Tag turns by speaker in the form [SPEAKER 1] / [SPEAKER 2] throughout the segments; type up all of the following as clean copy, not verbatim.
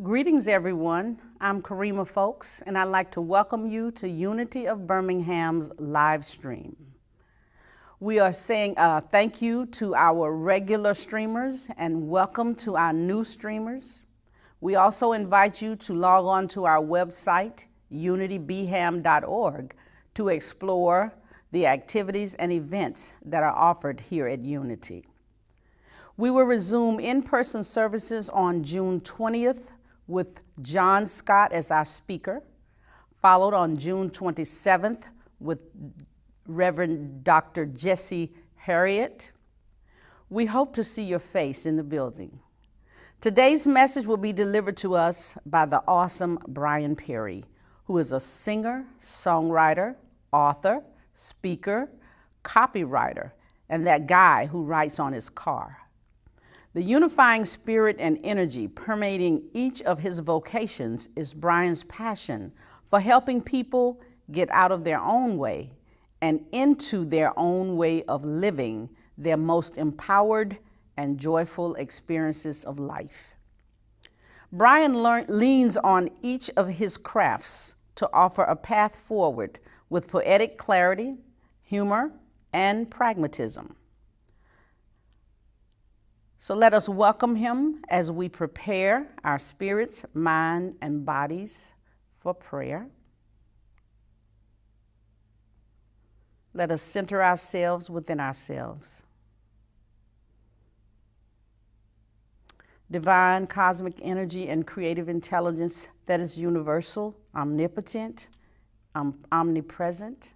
[SPEAKER 1] Greetings, everyone. I'm Karima Folks, and I'd like to welcome you to Unity of Birmingham's live stream. We are saying thank you to our regular streamers and welcome to our new streamers. We also invite you to log on to our website, unitybham.org, to explore the activities and events that are offered here at Unity. We will resume in-person services on June 20th with John Scott as our speaker, followed on June 27th with Reverend Dr. Jesse Harriet. We hope to see your face in the building. Today's message will be delivered to us by the awesome Brian Perry, who is a singer, songwriter, author, speaker, copywriter, and that guy who writes on his car. The unifying spirit and energy permeating each of his vocations is Brian's passion for helping people get out of their own way and into their own way of living their most empowered and joyful experiences of life. Brian leans on each of his crafts to offer a path forward with poetic clarity, humor, and pragmatism. So let us welcome him as we prepare our spirits, mind, and bodies for prayer. Let us center ourselves within ourselves. Divine cosmic energy and creative intelligence that is universal, omnipotent, omnipresent,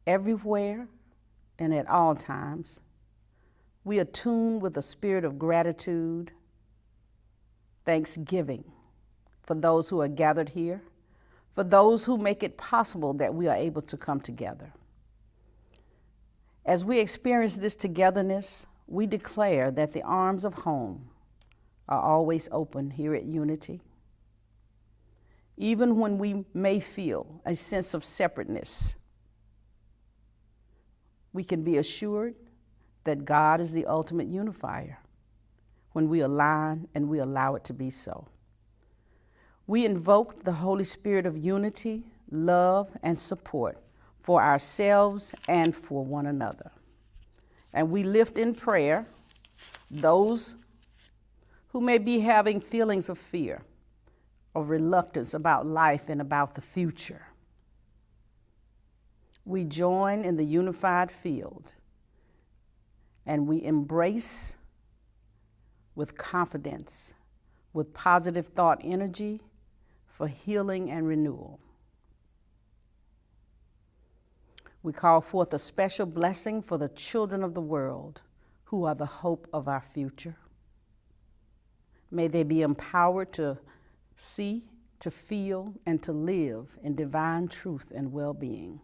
[SPEAKER 1] everywhere and at all times. We attune with a spirit of gratitude, thanksgiving for those who are gathered here, for those who make it possible that we are able to come together. As we experience this togetherness, we declare that the arms of home are always open here at Unity. Even when we may feel a sense of separateness, we can be assured that God is the ultimate unifier when we align and we allow it to be so. We invoke the Holy Spirit of unity, love, and support for ourselves and for one another. And we lift in prayer those who may be having feelings of fear or reluctance about life and about the future. We join in the unified field and we embrace with confidence, with positive thought energy for healing and renewal. We call forth a special blessing for the children of the world who are the hope of our future. May they be empowered to see, to feel, and to live in divine truth and well-being.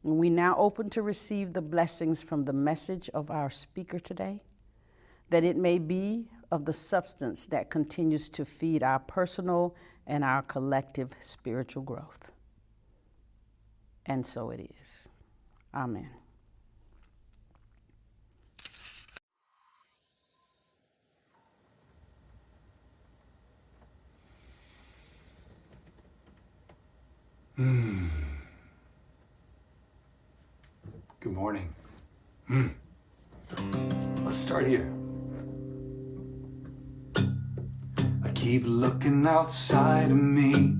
[SPEAKER 1] And we now open to receive the blessings from the message of our speaker today, that it may be of the substance that continues to feed our personal and our collective spiritual growth. And so it is. Amen.
[SPEAKER 2] Good morning. Let's start here. I keep looking outside of me.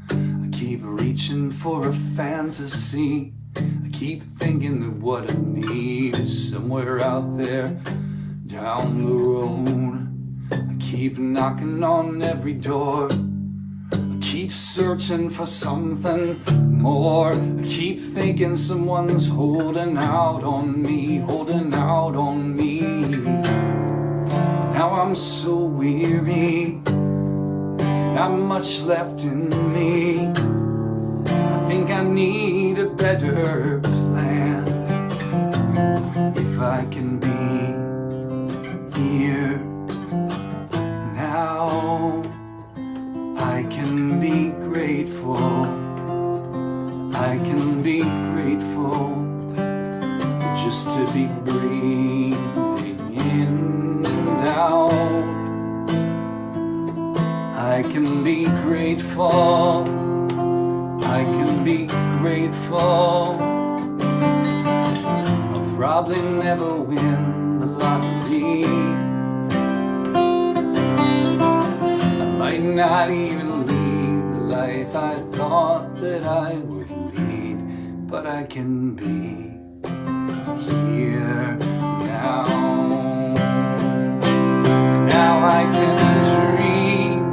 [SPEAKER 2] I keep reaching for a fantasy. I keep thinking that what I need is somewhere out there down the road. I keep knocking on every door. Keep searching for something more. I keep thinking someone's holding out on me, holding out on me. Now I'm so weary, not much left in me. I think I need a better plan. If I can be here now, I can be grateful. I can be grateful just to be breathing in and out. I can be grateful. I can be grateful. I'll probably never win the lottery. I might not even lead the life I thought that I would lead, but I can be here now. Now I can dream.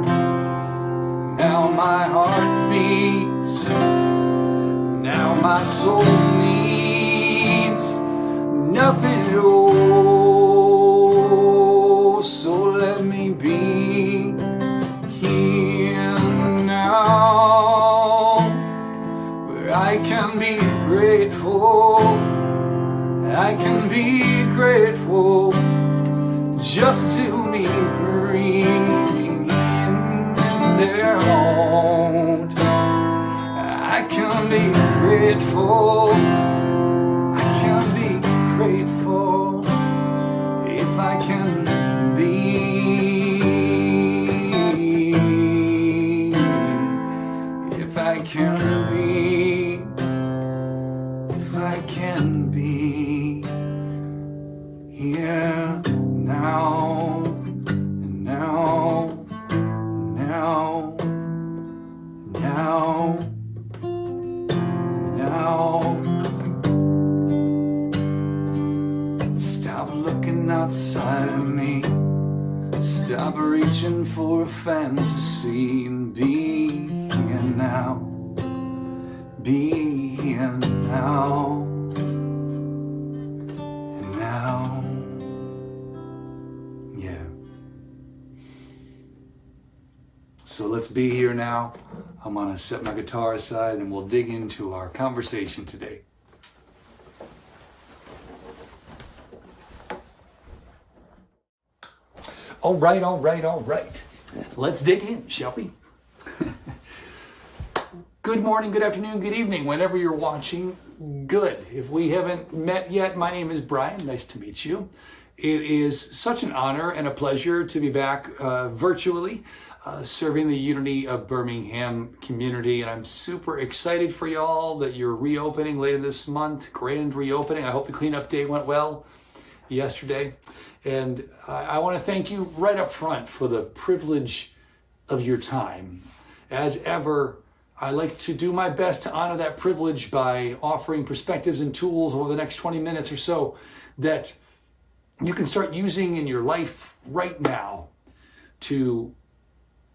[SPEAKER 2] Now my heart beats. Now my soul needs nothing at all. So let me be here now, where I can be grateful. I can be grateful just to be breathing in their hold. I can be grateful. I can be grateful if I can be. If I can be. If I can be here now, and now, now, now, now. Stop looking outside of me. Stop reaching for a fantasy and be here now. Be here now. And now. Yeah. So let's be here now. I'm gonna set my guitar aside and we'll dig into our conversation today. All right. Let's dig in, shall we? Good morning, good afternoon, good evening, whenever you're watching. Good. If we haven't met yet, my name is Brian. Nice to meet you. It is such an honor and a pleasure to be back virtually serving the Unity of Birmingham community. And I'm super excited for y'all that you're reopening later this month. Grand reopening. I hope the cleanup day went well yesterday. And I want to thank you right up front for the privilege of your time. As ever, I like to do my best to honor that privilege by offering perspectives and tools over the next 20 minutes or so that you can start using in your life right now to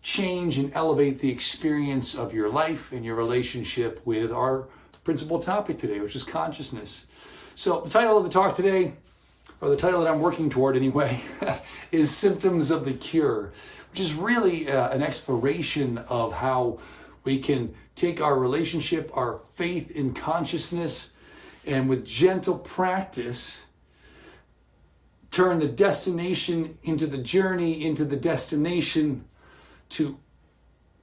[SPEAKER 2] change and elevate the experience of your life and your relationship with our principal topic today, which is consciousness. So the title of the talk today, or the title that I'm working toward anyway, is Symptoms of the Cure, which is really an exploration of how we can take our relationship, our faith in consciousness, and with gentle practice, turn the destination into the journey, into the destination, to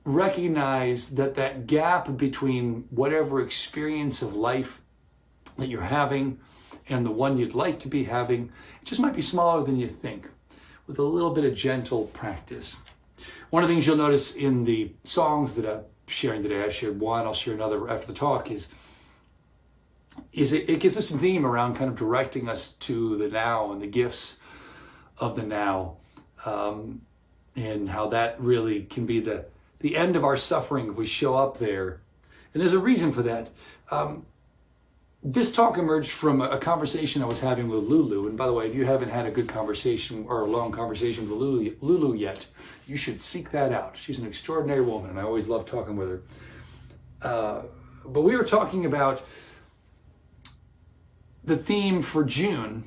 [SPEAKER 2] recognize that that gap between whatever experience of life that you're having and the one you'd like to be having, it just might be smaller than you think, with a little bit of gentle practice. One of the things you'll notice in the songs that I'm sharing today, I shared one, I'll share another after the talk, is it gives us a theme around kind of directing us to the now and the gifts of the now, and how that really can be the end of our suffering if we show up there. And there's a reason for that. This talk emerged from a conversation I was having with Lulu. And by the way, if you haven't had a good conversation or a long conversation with Lulu yet, you should seek that out. She's an extraordinary woman, and I always love talking with her. But we were talking about the theme for June,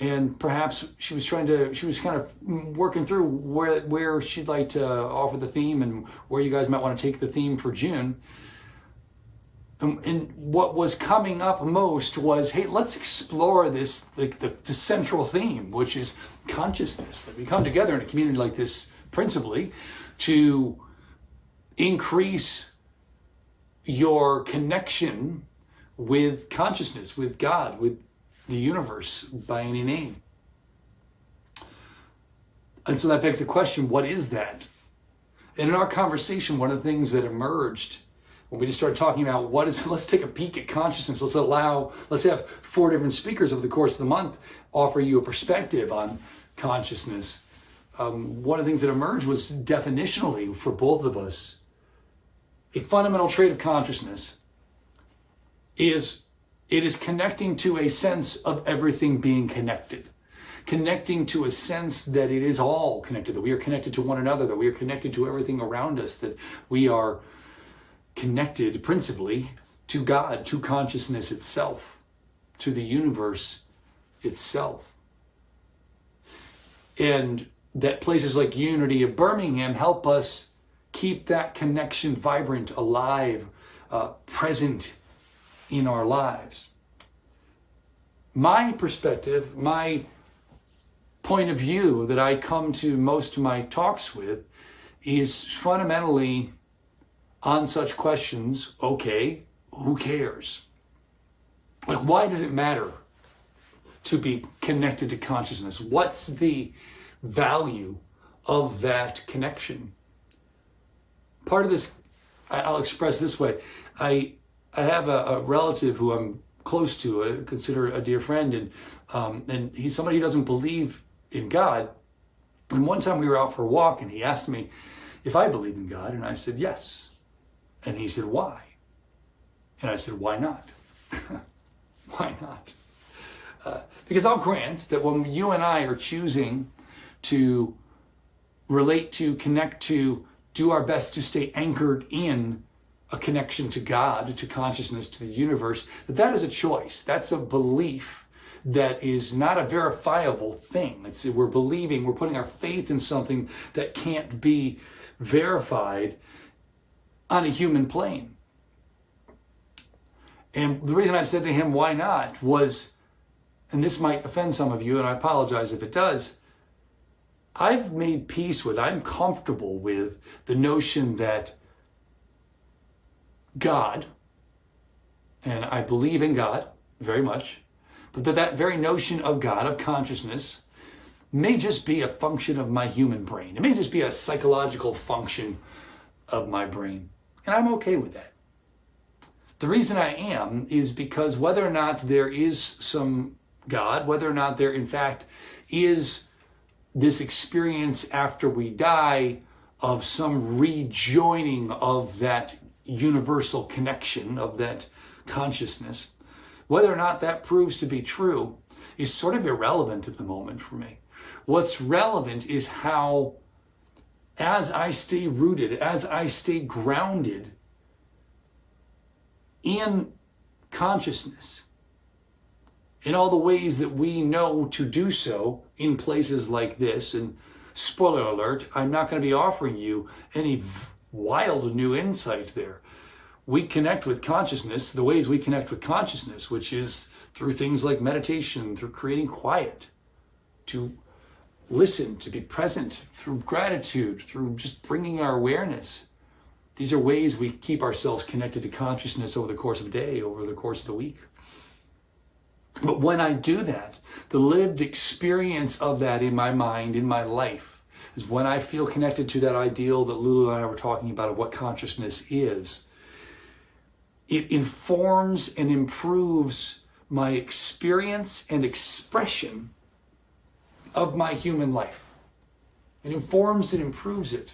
[SPEAKER 2] and perhaps she was kind of working through where she'd like to offer the theme and where you guys might want to take the theme for June. And what was coming up most was, hey, let's explore this, the central theme, which is consciousness. That we come together in a community like this principally to increase your connection with consciousness, with God, with the universe by any name. And so that begs the question, what is that? And in our conversation, one of the things that emerged when we just started talking about let's take a peek at consciousness. Let's have 4 different speakers over the course of the month offer you a perspective on consciousness. One of the things that emerged was definitionally for both of us, a fundamental trait of consciousness is it is connecting to a sense of everything being connected. Connecting to a sense that it is all connected, that we are connected to one another, that we are connected to everything around us, that we are connected principally to God, to consciousness itself, to the universe itself. And that places like Unity of Birmingham help us keep that connection vibrant, alive, present in our lives. My perspective, my point of view that I come to most of my talks with is fundamentally on such questions, okay, who cares? Like, why does it matter to be connected to consciousness? What's the value of that connection? Part of this, I'll express this way. I have a relative who I'm close to, I consider a dear friend, and he's somebody who doesn't believe in God. And one time we were out for a walk and he asked me if I believe in God, and I said yes. And he said, why? And I said, why not? Why not? Because I'll grant that when you and I are choosing to relate to, connect to, do our best to stay anchored in a connection to God, to consciousness, to the universe, that is a choice. That's a belief that is not a verifiable thing. We're believing, we're putting our faith in something that can't be verified on a human plane. And the reason I said to him, why not, was, and this might offend some of you, and I apologize if it does, I've made peace with, I'm comfortable with the notion that God, and I believe in God very much, but that very notion of God, of consciousness, may just be a function of my human brain. It may just be a psychological function of my brain. And I'm okay with that. The reason I am is because whether or not there is some God, whether or not there in fact is this experience after we die of some rejoining of that universal connection, of that consciousness, whether or not that proves to be true is sort of irrelevant at the moment for me. What's relevant is how, as I stay rooted, as I stay grounded in consciousness, in all the ways that we know to do so in places like this, and spoiler alert, I'm not going to be offering you any wild new insight there. We connect with consciousness the ways we connect with consciousness, which is through things like meditation, through creating quiet, to listen, to be present, through gratitude, through just bringing our awareness. These are ways we keep ourselves connected to consciousness over the course of a day, over the course of the week. But when I do that, the lived experience of that in my mind, in my life, is when I feel connected to that ideal that Lulu and I were talking about of what consciousness is. It informs and improves my experience and expression of my human life. It informs and improves it.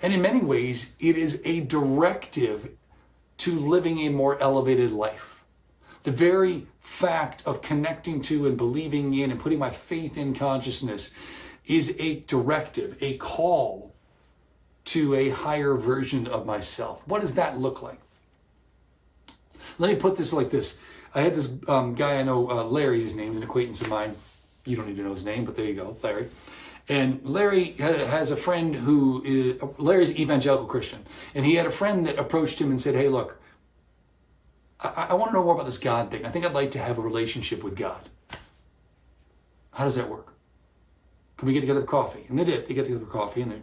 [SPEAKER 2] And in many ways, it is a directive to living a more elevated life. The very fact of connecting to and believing in and putting my faith in consciousness is a directive, a call to a higher version of myself. What does that look like? Let me put this like this. I had this guy I know, Larry's his name, an acquaintance of mine. You don't need to know his name, but there you go, Larry. And Larry has a friend who is, Larry's evangelical Christian. And he had a friend that approached him and said, hey, look, I want to know more about this God thing. I think I'd like to have a relationship with God. How does that work? Can we get together for coffee? And they did. They get together for coffee, and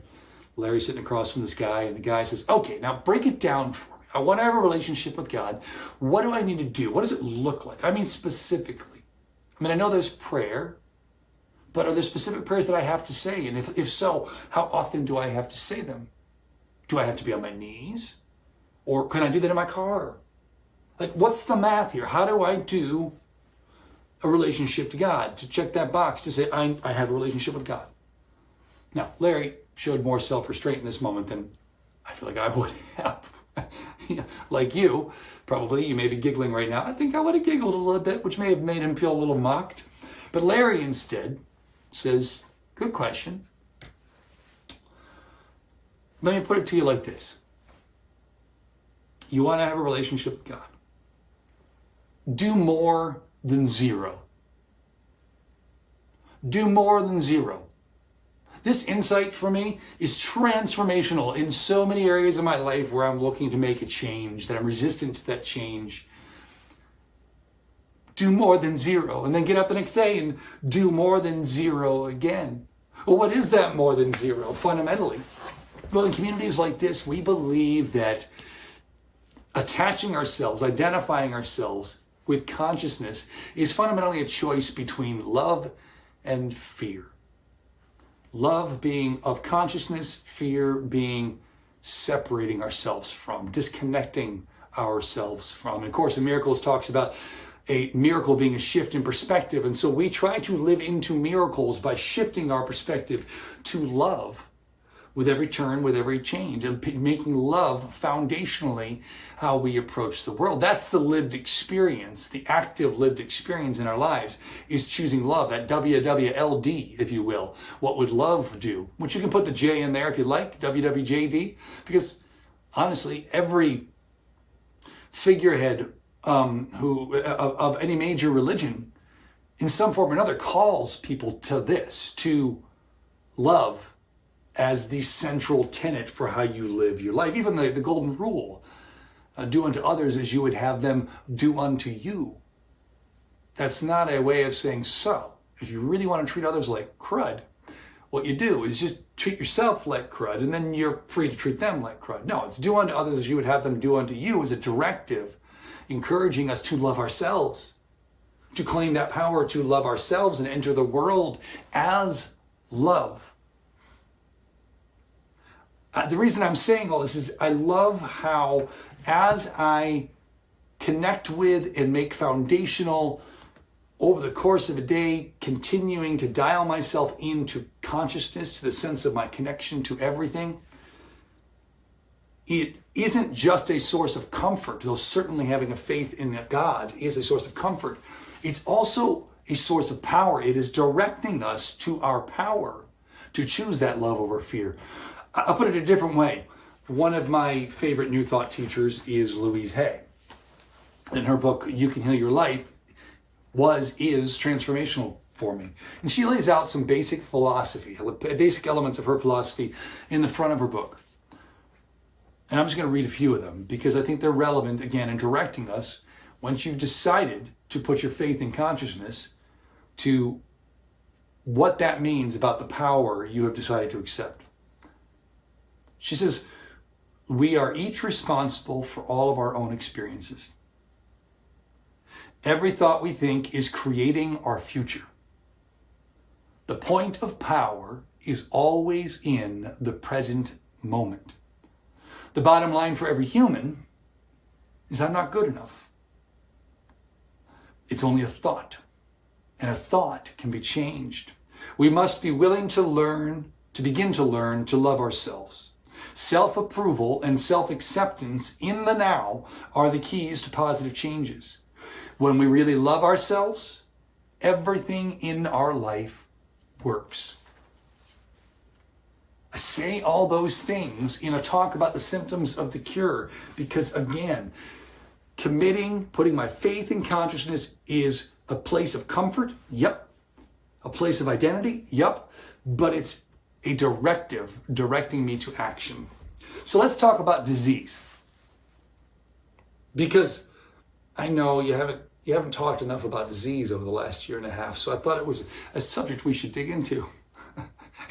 [SPEAKER 2] Larry's sitting across from this guy, and the guy says, okay, now break it down for me. I want to have a relationship with God. What do I need to do? What does it look like? I mean, specifically. I mean, I know there's prayer, but are there specific prayers that I have to say? And if so, how often do I have to say them?
[SPEAKER 3] Do I have to be on my knees? Or can I do that in my car? Like, what's the math here? How do I do a relationship to God? To check that box to say, I have a relationship with God. Now, Larry showed more self-restraint in this moment than I feel like I would have. Like you, probably, you may be giggling right now. I think I would have giggled a little bit, which may have made him feel a little mocked. But Larry instead says, good question. Let me put it to you like this. You want to have a relationship with God. Do more than zero. Do more than zero. This insight for me is transformational in so many areas of my life where I'm looking to make a change, that I'm resistant to that change. Do more than zero, and then get up the next day and do more than zero again. Well, what is that more than zero fundamentally? Well, in communities like this, we believe that attaching ourselves, identifying ourselves with consciousness is fundamentally a choice between love and fear. Love being of consciousness, fear being separating ourselves from, disconnecting ourselves from. And of course, in Miracles talks about a miracle being a shift in perspective. And so we try to live into miracles by shifting our perspective to love with every turn, with every change, and making love foundationally how we approach the world. That's the lived experience, the active lived experience in our lives is choosing love, that WWLD, if you will. What would love do? Which you can put the J in there if you like, WWJD, because honestly, every figurehead of any major religion, in some form or another, calls people to this, to love as the central tenet for how you live your life. Even the golden rule, do unto others as you would have them do unto you. That's not a way of saying, so, if you really want to treat others like crud, what you do is just treat yourself like crud, and then you're free to treat them like crud. No, it's do unto others as you would have them do unto you as a directive, encouraging us to love ourselves, to claim that power to love ourselves and enter the world as love. The reason I'm saying all this is I love how as I connect with and make foundational over the course of a day, continuing to dial myself into consciousness, to the sense of my connection to everything, it isn't just a source of comfort, though certainly having a faith in God is a source of comfort. It's also a source of power. It is directing us to our power to choose that love over fear. I'll put it a different way. One of my favorite New Thought teachers is Louise Hay. In her book, You Can Heal Your Life, is transformational for me. And she lays out some basic philosophy, basic elements of her philosophy in the front of her book. And I'm just going to read a few of them because I think they're relevant, again, in directing us once you've decided to put your faith in consciousness to what that means about the power you have decided to accept. She says, we are each responsible for all of our own experiences. Every thought we think is creating our future. The point of power is always in the present moment. The bottom line for every human is I'm not good enough. It's only a thought, and a thought can be changed. We must be willing to begin to learn to love ourselves. Self-approval and self-acceptance in the now are the keys to positive changes. When we really love ourselves, everything in our life works. I say all those things in a talk about the symptoms of the cure because, again, putting my faith in consciousness is a place of comfort, yep. A place of identity, yep. But it's a directive directing me to action. So let's talk about disease. Because I know you haven't talked enough about disease over the last year and a half, so I thought it was a subject we should dig into.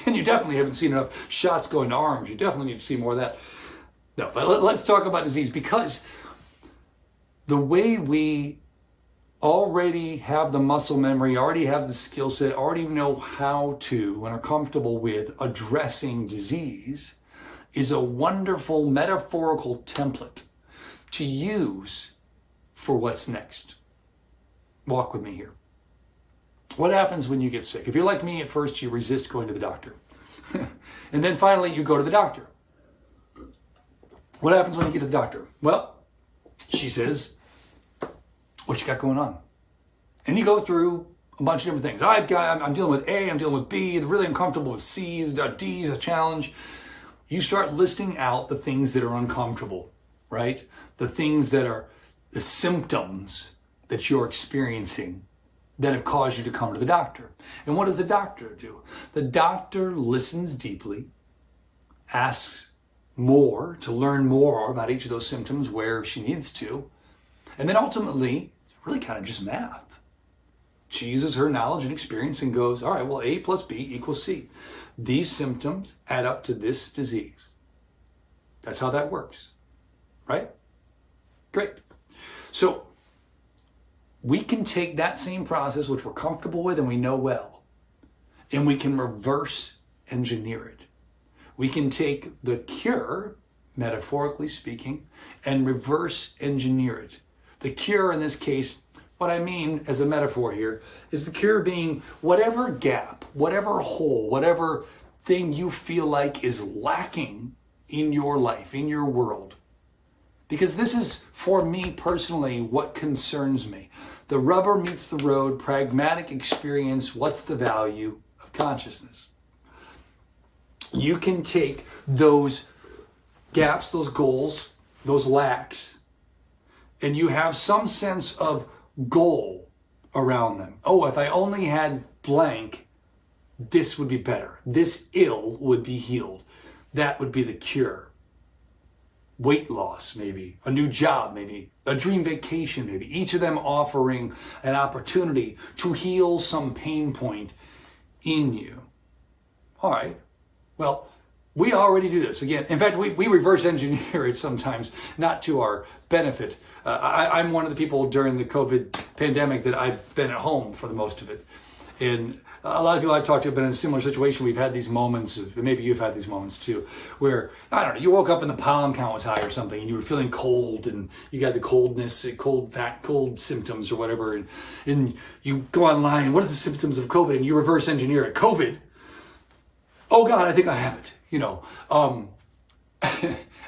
[SPEAKER 3] And you definitely haven't seen enough shots going to arms. You definitely need to see more of that. No, but let's talk about disease because the way we already have the muscle memory, already have the skill set, already know how to and are comfortable with addressing disease is a wonderful metaphorical template to use for what's next. Walk with me here. What happens when you get sick? If you're like me, at first you resist going to the doctor. And then finally you go to the doctor. What happens when you get to the doctor? Well, she says, what you got going on? And you go through a bunch of different things. I'm dealing with A, I'm dealing with B, I'm really uncomfortable with C, D is a challenge. You start listing out the things that are uncomfortable, right? The things that are the symptoms that you're experiencing that have caused you to come to the doctor. And what does the doctor do? The doctor listens deeply, asks more to learn more about each of those symptoms where she needs to, and then ultimately, it's really kind of just math. She uses her knowledge and experience and goes, all right, well, A plus B equals C. These symptoms add up to this disease. That's how that works, right? Great. So we can take that same process, which we're comfortable with and we know well, and we can reverse engineer it. We can take the cure, metaphorically speaking, and reverse engineer it. The cure in this case, what I mean as a metaphor here, is the cure being whatever gap, whatever hole, whatever thing you feel like is lacking in your life, in your world. Because this is, for me personally, what concerns me. The rubber meets the road, pragmatic experience, what's the value of consciousness? You can take those gaps, those goals, those lacks, and you have some sense of goal around them. Oh, if I only had blank, this would be better. This ill would be healed. That would be the cure. Weight loss, maybe. A new job, maybe. A dream vacation, maybe. Each of them offering an opportunity to heal some pain point in you. All right. Well, we already do this. Again, in fact, we reverse engineer it sometimes, not to our benefit. I'm one of the people during the COVID pandemic that I've been at home for the most of it. And a lot of people I've talked to have been in a similar situation. We've had these moments of, maybe you've had these moments too, where, I don't know, you woke up and the pollen count was high or something, and you were feeling cold, and you got the coldness, cold symptoms or whatever, and you go online, what are the symptoms of COVID? And you reverse engineer it. COVID, oh God, I think I have it. And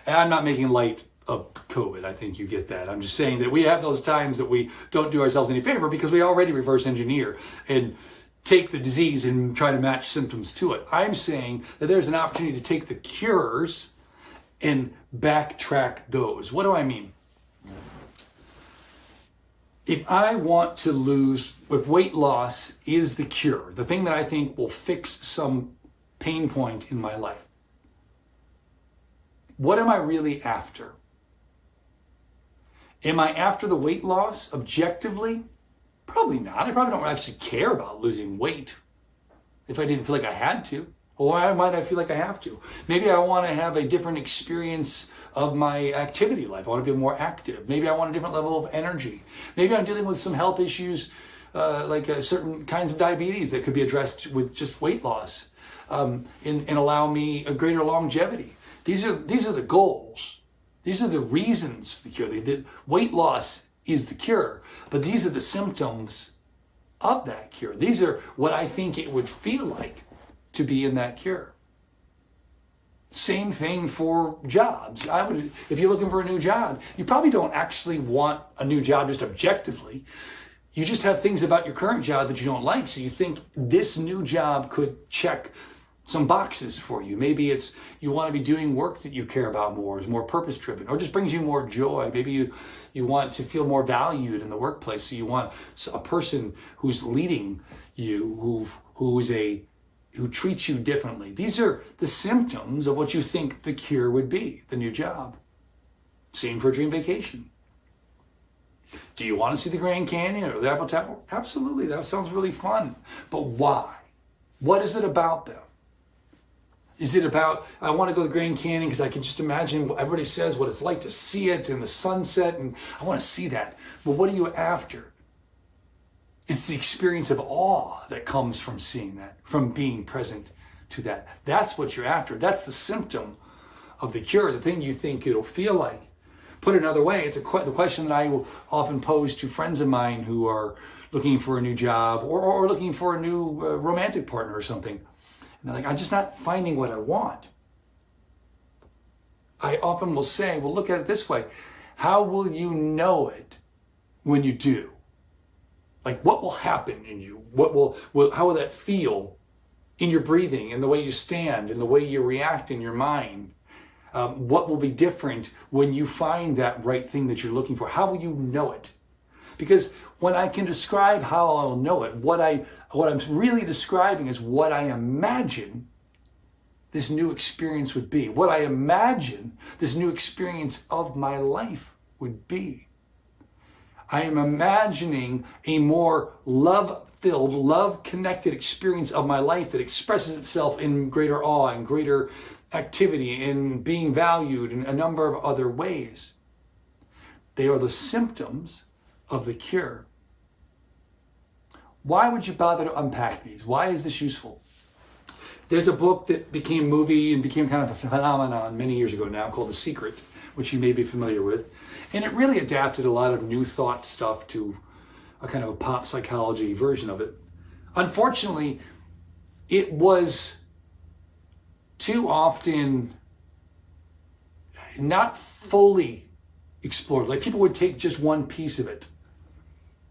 [SPEAKER 3] I'm not making light of COVID. I think you get that. I'm just saying that we have those times that we don't do ourselves any favor because we already reverse engineer and take the disease and try to match symptoms to it. I'm saying that there's an opportunity to take the cures and backtrack those. What do I mean? If I want to lose, if weight loss is the cure, the thing that I think will fix some pain point in my life, what am I really after? Am I after the weight loss objectively? Probably not. I probably don't actually care about losing weight if I didn't feel like I had to. Or why might I feel like I have to? Maybe I want to have a different experience of my activity life. I want to be more active. Maybe I want a different level of energy. Maybe I'm dealing with some health issues like certain kinds of diabetes that could be addressed with just weight loss and allow me a greater longevity. These are the goals. These are the reasons for the cure. The weight loss is the cure, but these are the symptoms of that cure. These are what I think it would feel like to be in that cure. Same thing for jobs. If you're looking for a new job, you probably don't actually want a new job just objectively. You just have things about your current job that you don't like, so you think this new job could check some boxes for you. Maybe it's you want to be doing work that you care about more, is more purpose-driven, or just brings you more joy. Maybe you want to feel more valued in the workplace, so you want a person who's leading you, who treats you differently. These are the symptoms of what you think the cure would be, the new job. Same for a dream vacation. Do you want to see the Grand Canyon or the Eiffel Tower? Absolutely, that sounds really fun. But why? What is it about them? Is it about, I want to go to the Grand Canyon because I can just imagine what everybody says, what it's like to see it in the sunset, and I want to see that. But what are you after? It's the experience of awe that comes from seeing that, from being present to that. That's what you're after. That's the symptom of the cure, the thing you think it'll feel like. Put it another way, it's the question that I will often pose to friends of mine who are looking for a new job or looking for a new romantic partner or something. And they're like, I'm just not finding what I want. I often will say, well, look at it this way. How will you know it when you do? Like, what will happen in you? How will that feel in your breathing, in the way you stand, in the way you react in your mind? What will be different when you find that right thing that you're looking for? How will you know it? Because when I can describe how I'll know it, what I'm really describing is what I imagine this new experience would be. What I imagine this new experience of my life would be. I am imagining a more love-filled, love-connected experience of my life that expresses itself in greater awe and greater activity, in being valued in a number of other ways. They are the symptoms of the cure. Why would you bother to unpack these? Why is this useful? There's a book that became a movie and became kind of a phenomenon many years ago now called The Secret, which you may be familiar with. And it really adapted a lot of new thought stuff to a kind of a pop psychology version of it. Unfortunately, it was too often not fully explored. Like, people would take just one piece of it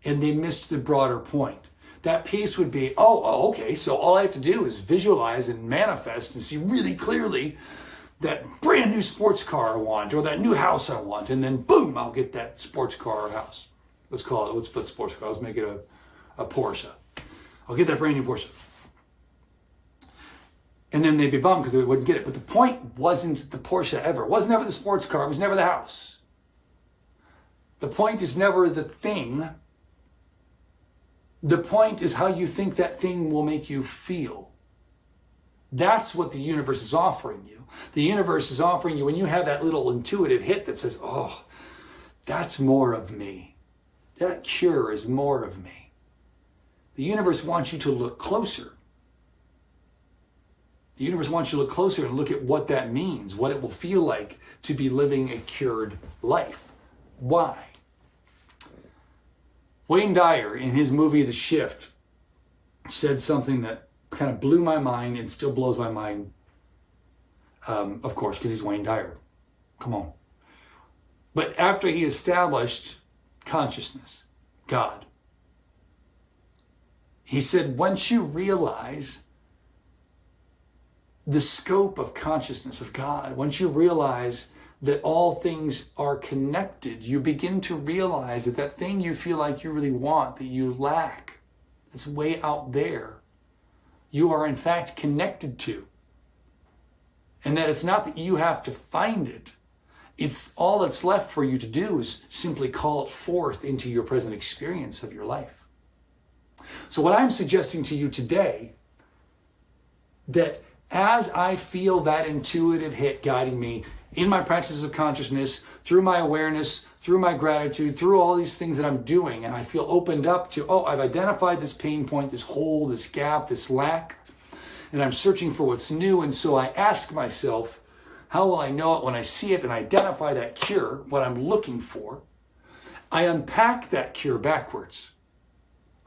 [SPEAKER 3] and they missed the broader point. That piece would be, okay, so all I have to do is visualize and manifest and see really clearly that brand new sports car I want, or that new house I want, and then boom, I'll get that sports car or house. Let's put sports car, let's make it a Porsche. I'll get that brand new Porsche. And then they'd be bummed because they wouldn't get it. But the point wasn't the Porsche ever. It was never the sports car, it was never the house. The point is never the thing. The point is how you think that thing will make you feel. That's what the universe is offering you. The universe is offering you, when you have that little intuitive hit that says, oh, that's more of me. That cure is more of me. The universe wants you to look closer. The universe wants you to look closer and look at what that means, what it will feel like to be living a cured life. Why? Wayne Dyer, in his movie The Shift, said something that kind of blew my mind and still blows my mind, of course, because he's Wayne Dyer. Come on. But after he established consciousness, God, he said, once you realize the scope of consciousness of God, once you realize that all things are connected, you begin to realize that that thing you feel like you really want, that you lack, that's way out there, you are in fact connected to. And that it's not that you have to find it. It's all that's left for you to do is simply call it forth into your present experience of your life. So what I'm suggesting to you today, that as I feel that intuitive hit guiding me in my practices of consciousness, through my awareness, through my gratitude, through all these things that I'm doing, and I feel opened up to, I've identified this pain point, this hole, this gap, this lack, and I'm searching for what's new. And so I ask myself, how will I know it when I see it and identify that cure, what I'm looking for? I unpack that cure backwards.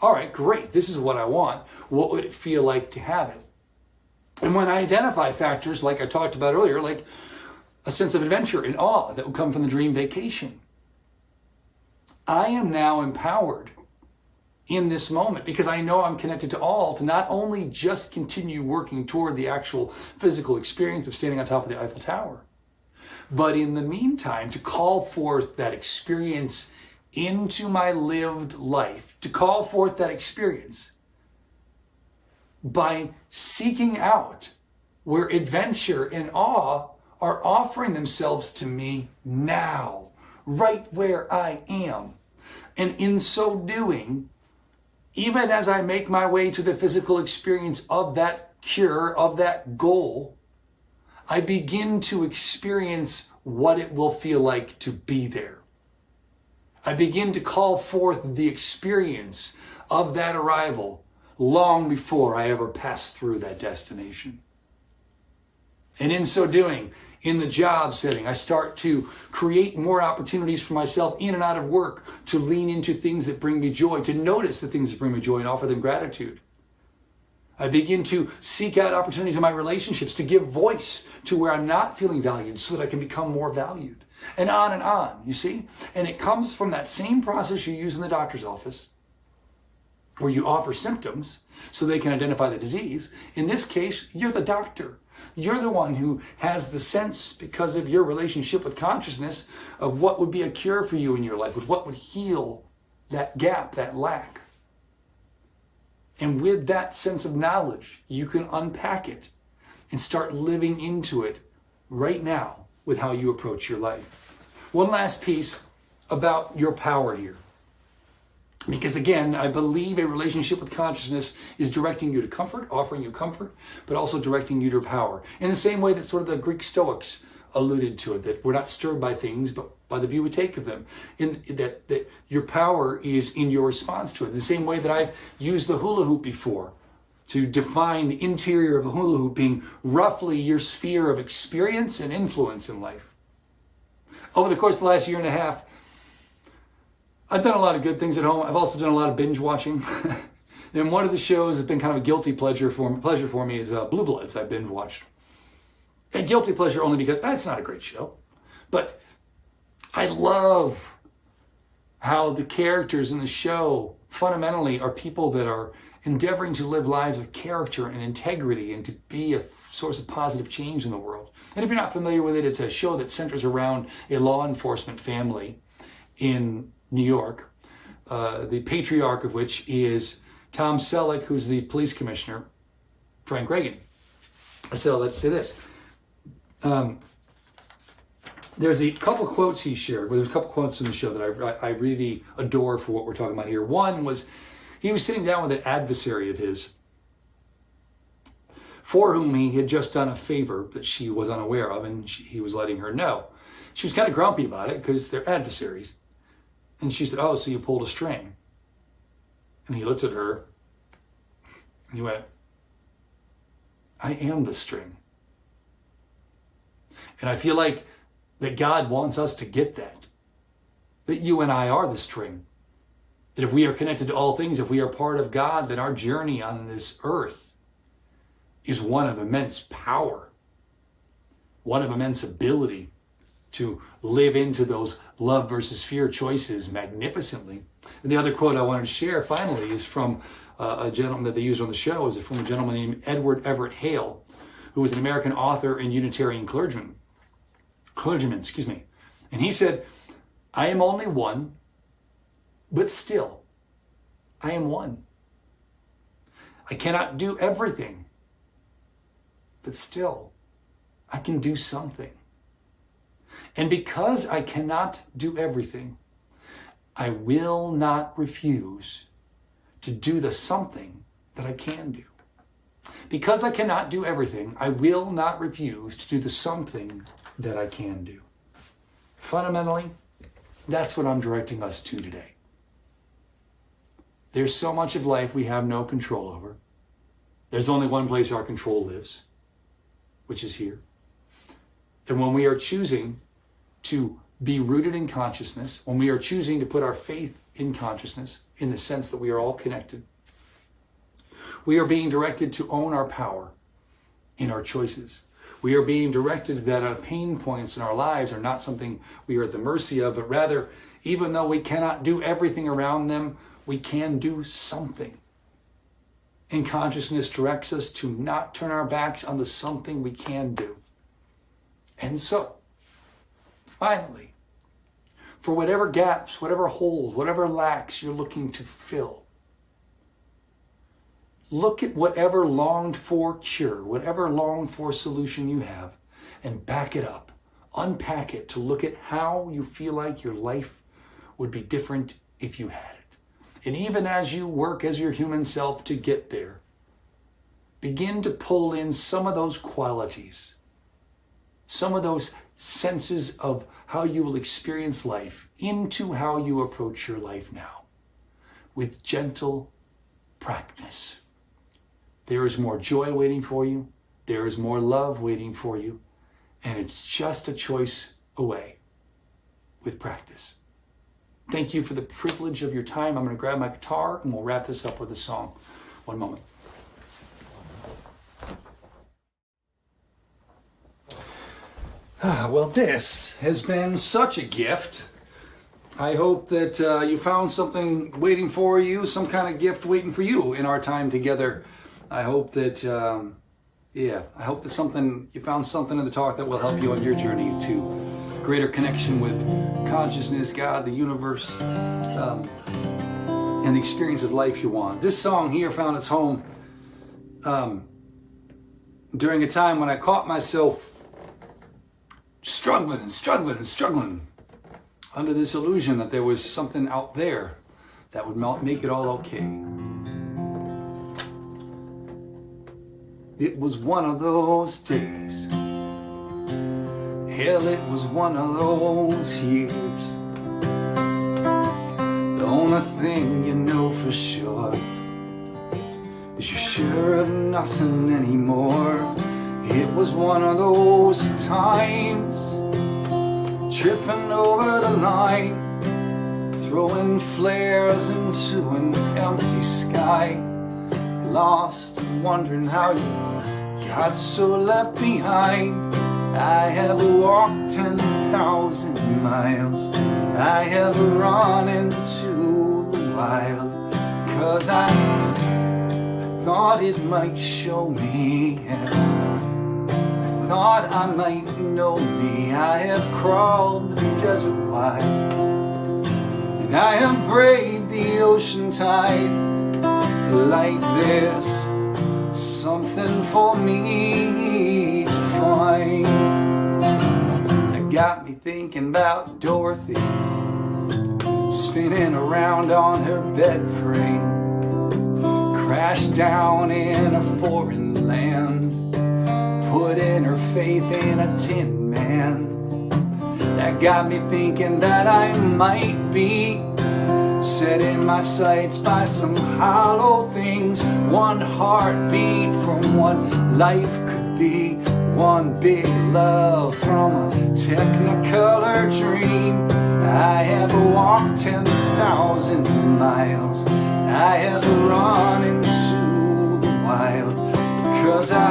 [SPEAKER 3] All right, great. This is what I want. What would it feel like to have it? And when I identify factors like I talked about earlier, like a sense of adventure and awe that will come from the dream vacation, I am now empowered in this moment because I know I'm connected to all, to not only just continue working toward the actual physical experience of standing on top of the Eiffel Tower, but in the meantime, to call forth that experience into my lived life, to call forth that experience by seeking out where adventure and awe are offering themselves to me now, right where I am. And in so doing, even as I make my way to the physical experience of that cure, of that goal, I begin to experience what it will feel like to be there. I begin to call forth the experience of that arrival long before I ever pass through that destination. And in so doing, in the job setting. I start to create more opportunities for myself in and out of work, to lean into things that bring me joy, to notice the things that bring me joy and offer them gratitude. I begin to seek out opportunities in my relationships to give voice to where I'm not feeling valued so that I can become more valued. And on, you see? And it comes from that same process you use in the doctor's office, where you offer symptoms so they can identify the disease. In this case, you're the doctor. You're the one who has the sense, because of your relationship with consciousness, of what would be a cure for you in your life, of what would heal that gap, that lack. And with that sense of knowledge, you can unpack it and start living into it right now with how you approach your life. One last piece about your power here. Because again, I believe a relationship with consciousness is directing you to comfort, offering you comfort, but also directing you to power. In the same way that sort of the Greek Stoics alluded to it, that we're not stirred by things, but by the view we take of them. In that your power is in your response to it. The same way that I've used the hula hoop before to define the interior of a hula hoop being roughly your sphere of experience and influence in life. Over the course of the last year and a half, I've done a lot of good things at home. I've also done a lot of binge watching. And one of the shows that's been kind of a guilty pleasure for me is Blue Bloods. I binge watched. And guilty pleasure only because that's not a great show. But I love how the characters in the show fundamentally are people that are endeavoring to live lives of character and integrity and to be a source of positive change in the world. And if you're not familiar with it, it's a show that centers around a law enforcement family in New York, the patriarch of which is Tom Selleck, who's the police commissioner, Frank Reagan. So let's say this. There's a couple quotes he shared. Well, there's a couple quotes in the show that I really adore for what we're talking about here. One was, he was sitting down with an adversary of his for whom he had just done a favor that she was unaware of, and he was letting her know. She was kind of grumpy about it because they're adversaries. And she said, "Oh, so you pulled a string." And he looked at her and he went, "I am the string." And I feel like that God wants us to get that you and I are the string. That if we are connected to all things, if we are part of God, then our journey on this earth is one of immense power, one of immense ability to live into those love versus fear choices magnificently. And the other quote I wanted to share finally is from a gentleman that they used on the show, is from a gentleman named Edward Everett Hale, who was an American author and Unitarian clergyman, And he said, "I am only one, but still, I am one. I cannot do everything, but still, I can do something. And because I cannot do everything, I will not refuse to do the something that I can do. Because I cannot do everything, I will not refuse to do the something that I can do." Fundamentally, that's what I'm directing us to today. There's so much of life we have no control over. There's only one place our control lives, which is here. And when we are choosing to be rooted in consciousness, when we are choosing to put our faith in consciousness, in the sense that we are all connected, we are being directed to own our power in our choices. We are being directed that our pain points in our lives are not something we are at the mercy of, but rather, even though we cannot do everything around them, we can do something. And consciousness directs us to not turn our backs on the something we can do. And so, finally, for whatever gaps, whatever holes, whatever lacks you're looking to fill, look at whatever longed for cure, whatever longed for solution you have, and back it up. Unpack it to look at how you feel like your life would be different if you had it. And even as you work as your human self to get there, begin to pull in some of those qualities, some of those senses of how you will experience life into how you approach your life now, with gentle practice. There is more joy waiting for you. There is more love waiting for you. And it's just a choice away with practice. Thank you for the privilege of your time. I'm going to grab my guitar and we'll wrap this up with a song. One moment. Well, this has been such a gift. I hope that you found something waiting for you, some kind of gift waiting for you in our time together. I hope that, I hope that you found something in the talk that will help you on your journey to greater connection with consciousness, God, the universe, and the experience of life you want. This song here found its home during a time when I caught myself struggling under this illusion that there was something out there that would make it all okay. It was one of those days. Hell, it was one of those years. The only thing you know for sure is you're sure of nothing anymore. It was one of those times, tripping over the line, throwing flares into an empty sky, lost and wondering how you got so left behind. I have walked 10,000 miles, I have run into the wild, 'cause I thought it might show me, I thought I might know me. I have crawled the desert wide, and I have braved the ocean tide. Like there's something for me to find. That got me thinking about Dorothy, spinning around on her bed frame, crashed down in a foreign land, putting her faith in a tin man. That got me thinking that I might be setting my sights by some hollow things, one heartbeat from what life could be, one big love from a technicolor dream. I have walked 10,000 miles, I have run into the wild, 'cause I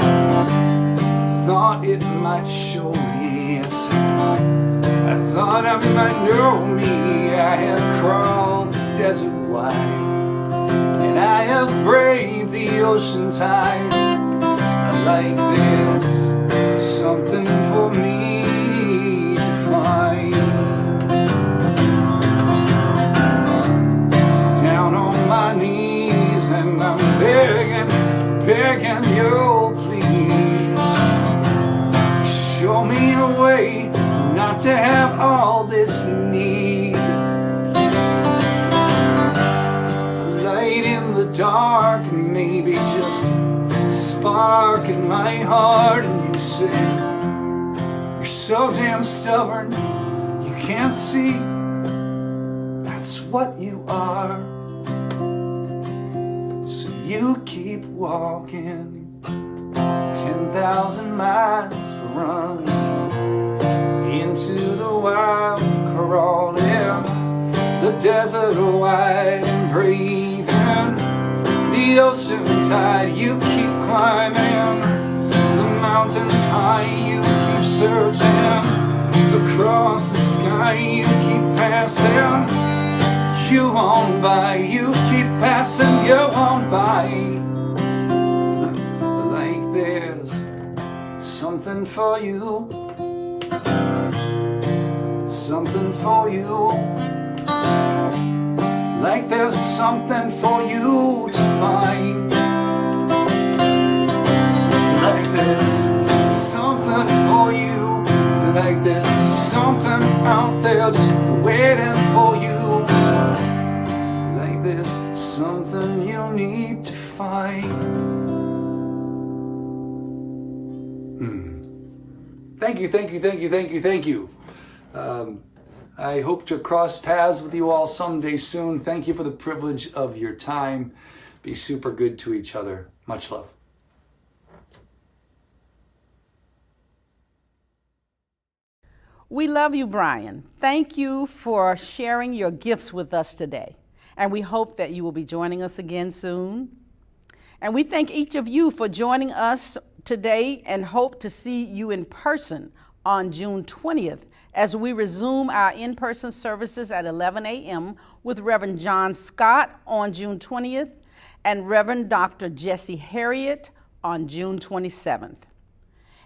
[SPEAKER 3] thought it might show me, yes, I thought I might know me. I have crawled the desert wide, and I have braved the ocean tide. Like there's something for me to find. Down on my knees and I'm begging you, please show me a way not to have all this need. A light in the dark, and maybe just a spark in my heart. And you say, you're so damn stubborn, you can't see, that's what you are. So you keep walking, 10,000 miles to run into the wild, crawling the desert wide and braving the ocean tide. You keep climbing the mountains high, you keep searching across the sky, you keep passing you on by, you keep passing you on by. Like there's something for you, something for you. Like there's something for you to find. Like there's something for you. Like there's something out there just waiting for you. Like there's something you need to find. Thank you, thank you, thank you, thank you, thank you. I hope to cross paths with you all someday soon. Thank you for the privilege of your time. Be super good to each other. Much love.
[SPEAKER 1] We love you, Brian. Thank you for sharing your gifts with us today. And we hope that you will be joining us again soon. And we thank each of you for joining us today and hope to see you in person on June 20th as we resume our in-person services at 11 a.m. with Reverend John Scott on June 20th and Reverend Dr. Jesse Harriet on June 27th.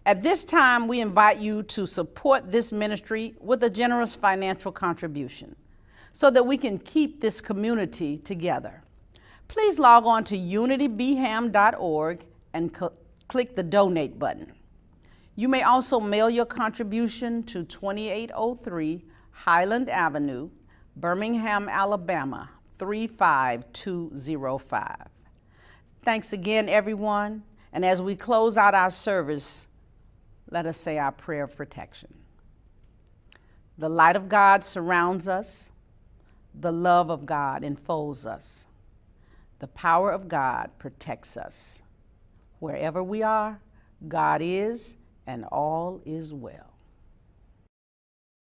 [SPEAKER 1] At this time, we invite you to support this ministry with a generous financial contribution so that we can keep this community together. Please log on to unitybham.org and click the donate button. You may also mail your contribution to 2803 Highland Avenue, Birmingham, Alabama, 35205. Thanks again, everyone. And as we close out our service, let us say our prayer of protection. The light of God surrounds us. The love of God enfolds us. The power of God protects us. Wherever we are, God is, and all is well.